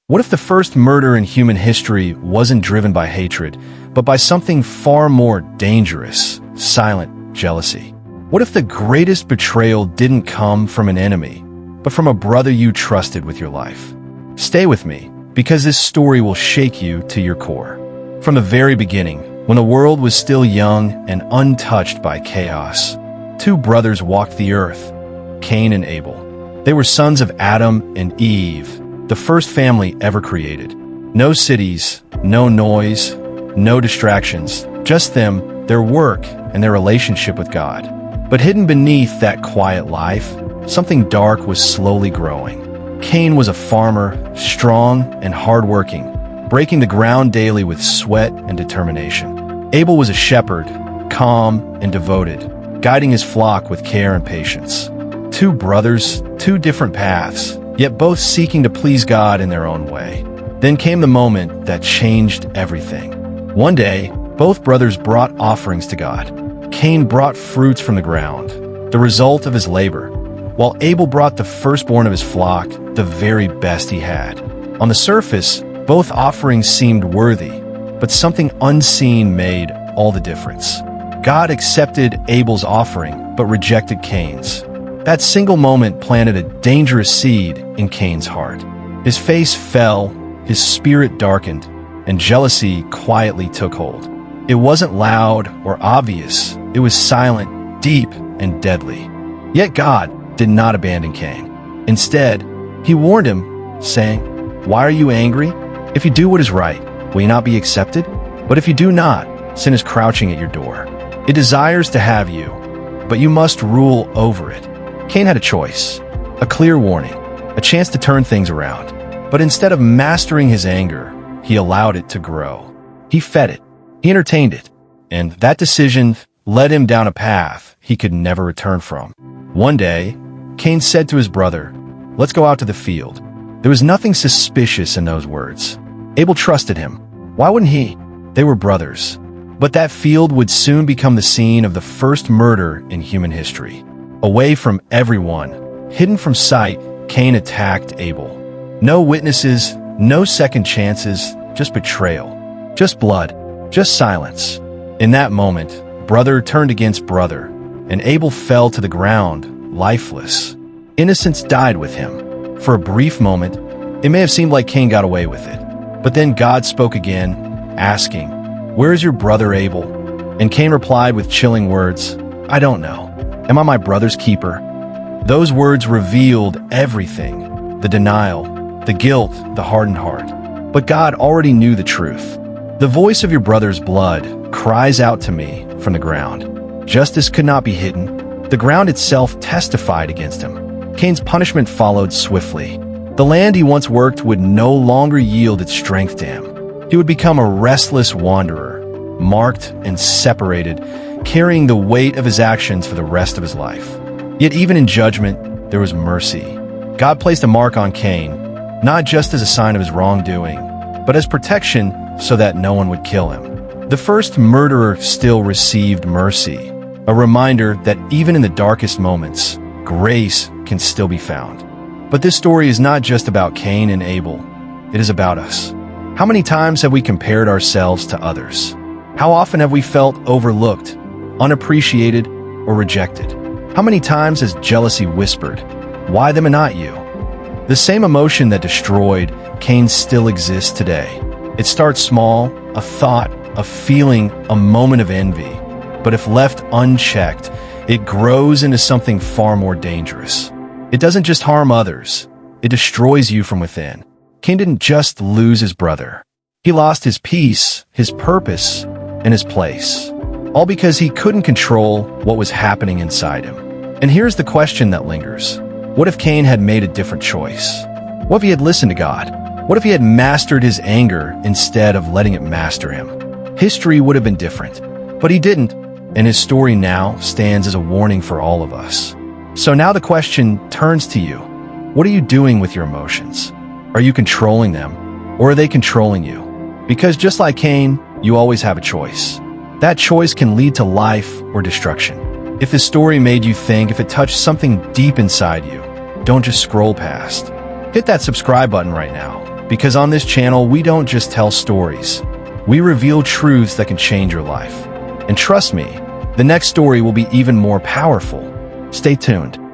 What if the first murder in human history wasn't driven by hatred, but by something far more dangerous, silent jealousy? What if the greatest betrayal didn't come from an enemy, but from a brother you trusted with your life? Stay with me, because this story will shake you to your core. From the very beginning, when the world was still young and untouched by chaos, two brothers walked the earth, Cain and Abel. They were sons of Adam and Eve, the first family ever created. No cities, no noise, no distractions, just them, their work, and their relationship with God. But hidden beneath that quiet life, something dark was slowly growing. Cain was a farmer, strong and hardworking, breaking the ground daily with sweat and determination. Abel was a shepherd, calm and devoted, guiding his flock with care and patience. Two brothers, two different paths, yet both seeking to please God in their own way. Then came the moment that changed everything. One day, both brothers brought offerings to God. Cain brought fruits from the ground, the result of his labor, while Abel brought the firstborn of his flock, the very best he had. On the surface, both offerings seemed worthy, but something unseen made all the difference. God accepted Abel's offering, but rejected Cain's. That single moment planted a dangerous seed in Cain's heart. His face fell, his spirit darkened, and jealousy quietly took hold. It wasn't loud or obvious. It was silent, deep, and deadly. Yet God did not abandon Cain. Instead, he warned him, saying, "Why are you angry? If you do what is right, will you not be accepted? But if you do not, sin is crouching at your door. It desires to have you, but you must rule over it." Cain had a choice, a clear warning, a chance to turn things around. But instead of mastering his anger, he allowed it to grow. He fed it, he entertained it, and that decision led him down a path he could never return from. One day, Cain said to his brother, "Let's go out to the field." There was nothing suspicious in those words. Abel trusted him. Why wouldn't he? They were brothers. But that field would soon become the scene of the first murder in human history. Away from everyone, hidden from sight, Cain attacked Abel. No witnesses, no second chances, just betrayal. Just blood, just silence. In that moment, brother turned against brother, and Abel fell to the ground, lifeless. Innocence died with him. For a brief moment, it may have seemed like Cain got away with it. But then God spoke again, asking, "Where is your brother Abel?" And Cain replied with chilling words, "I don't know. Am I my brother's keeper?" Those words revealed everything, the denial, the guilt, the hardened heart. But God already knew the truth. The voice of your brother's blood cries out to me from the ground. Justice could not be hidden. The ground itself testified against him. Cain's punishment followed swiftly. The land he once worked would no longer yield its strength to him. He would become a restless wanderer, marked and separated, carrying the weight of his actions for the rest of his life. Yet even in judgment, there was mercy. God placed a mark on Cain, not just as a sign of his wrongdoing, but as protection so that no one would kill him. The first murderer still received mercy, a reminder that even in the darkest moments, grace can still be found. But this story is not just about Cain and Abel. It is about us. How many times have we compared ourselves to others? How often have we felt overlooked, unappreciated, or rejected? How many times has jealousy whispered, "Why them and not you?" The same emotion that destroyed Cain still exists today. It starts small, a thought, a feeling, a moment of envy. But if left unchecked, it grows into something far more dangerous. It doesn't just harm others, it destroys you from within. Cain didn't just lose his brother. He lost his peace, his purpose, and his place. All because he couldn't control what was happening inside him. And here's the question that lingers. What if Cain had made a different choice? What if he had listened to God? What if he had mastered his anger instead of letting it master him? History would have been different. But he didn't, and his story now stands as a warning for all of us. So now the question turns to you. What are you doing with your emotions? Are you controlling them, or are they controlling you? Because just like Cain, you always have a choice. That choice can lead to life or destruction. If this story made you think, if it touched something deep inside you, don't just scroll past. Hit that subscribe button right now because on this channel we don't just tell stories. We reveal truths that can change your life. And trust me, the next story will be even more powerful. Stay tuned.